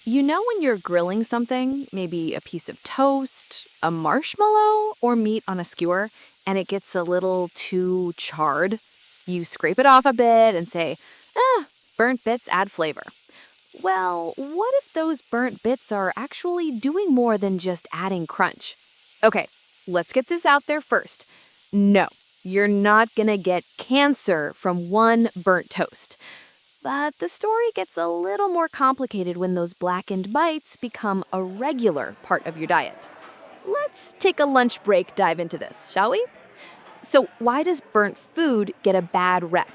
You know when you're grilling something, maybe a piece of toast, a marshmallow, or meat on a skewer, and it gets a little too charred? You scrape it off a bit and say, burnt bits add flavor. Well, what if those burnt bits are actually doing more than just adding crunch? Okay, let's get this out there first. No, you're not gonna get cancer from one burnt toast. But the story gets a little more complicated when those blackened bites become a regular part of your diet. Let's take a lunch break dive into this, shall we? So, why does burnt food get a bad rep?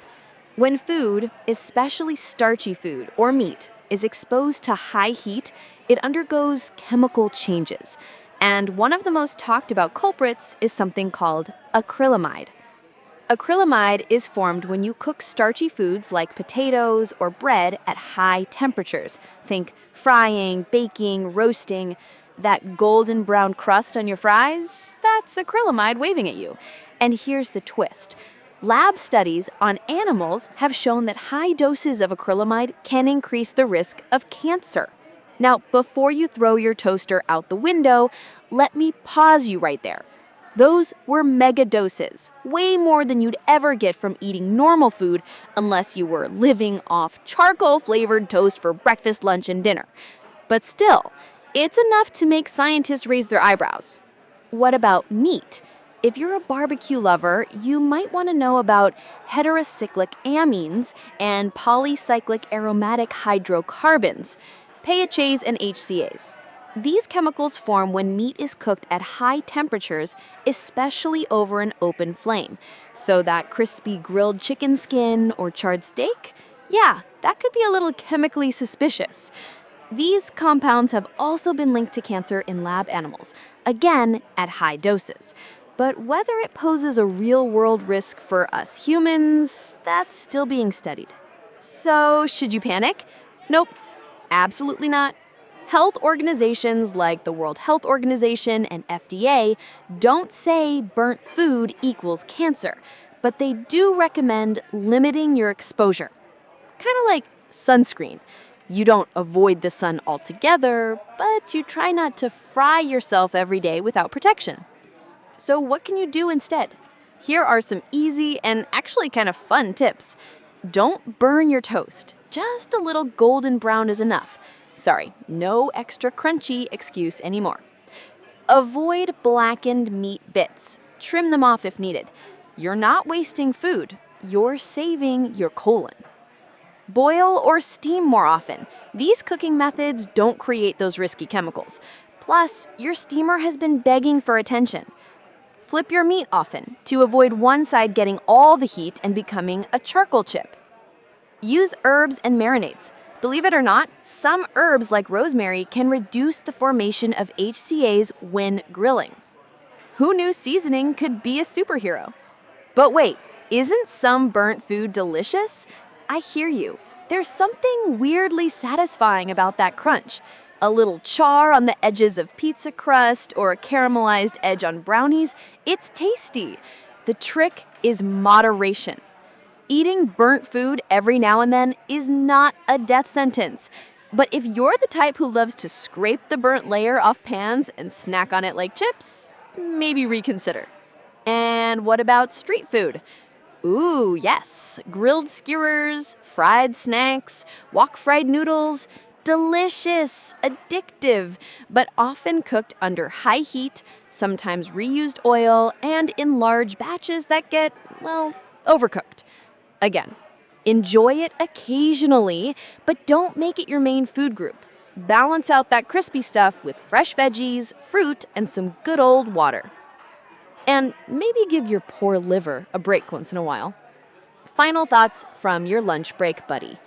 When food, especially starchy food or meat, is exposed to high heat, it undergoes chemical changes. And one of the most talked about culprits is something called acrylamide. Acrylamide is formed when you cook starchy foods like potatoes or bread at high temperatures. Think frying, baking, roasting. That golden brown crust on your fries, that's acrylamide waving at you. And here's the twist. Lab studies on animals have shown that high doses of acrylamide can increase the risk of cancer. Now, before you throw your toaster out the window, let me pause you right there. Those were mega doses, way more than you'd ever get from eating normal food unless you were living off charcoal-flavored toast for breakfast, lunch, and dinner. But still, it's enough to make scientists raise their eyebrows. What about meat? If you're a barbecue lover, you might want to know about heterocyclic amines and polycyclic aromatic hydrocarbons, PHAs and HCAs. These chemicals form when meat is cooked at high temperatures, especially over an open flame. So that crispy grilled chicken skin or charred steak? Yeah, that could be a little chemically suspicious. These compounds have also been linked to cancer in lab animals, again at high doses. But whether it poses a real-world risk for us humans, that's still being studied. So, should you panic? Nope, absolutely not. Health organizations like the World Health Organization and FDA don't say burnt food equals cancer, but they do recommend limiting your exposure. Kind of like sunscreen. You don't avoid the sun altogether, but you try not to fry yourself every day without protection. So what can you do instead? Here are some easy and actually kind of fun tips. Don't burn your toast. Just a little golden brown is enough. Sorry, no extra crunchy excuse anymore. Avoid blackened meat bits. Trim them off if needed. You're not wasting food. You're saving your colon. Boil or steam more often. These cooking methods don't create those risky chemicals. Plus, your steamer has been begging for attention. Flip your meat often to avoid one side getting all the heat and becoming a charcoal chip. Use herbs and marinades. Believe it or not, some herbs like rosemary can reduce the formation of HCAs when grilling. Who knew seasoning could be a superhero? But wait, isn't some burnt food delicious? I hear you. There's something weirdly satisfying about that crunch. A little char on the edges of pizza crust or a caramelized edge on brownies, it's tasty. The trick is moderation. Eating burnt food every now and then is not a death sentence. But if you're the type who loves to scrape the burnt layer off pans and snack on it like chips, maybe reconsider. And what about street food? Ooh, yes, grilled skewers, fried snacks, wok-fried noodles. Delicious, addictive, but often cooked under high heat, sometimes reused oil, and in large batches that get, well, overcooked. Again, enjoy it occasionally, but don't make it your main food group. Balance out that crispy stuff with fresh veggies, fruit, and some good old water. And maybe give your poor liver a break once in a while. Final thoughts from your lunch break buddy.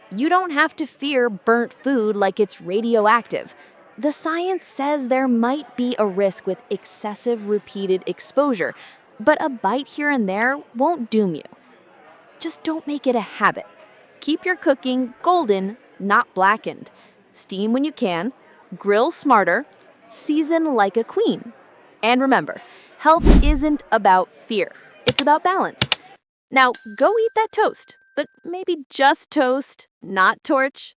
You don't have to fear burnt food like it's radioactive. The science says there might be a risk with excessive repeated exposure, but a bite here and there won't doom you. Just don't make it a habit. Keep your cooking golden, not blackened. Steam when you can, grill smarter, season like a queen. And remember, health isn't about fear. It's about balance. Now, go eat that toast, but maybe just toast, not torch.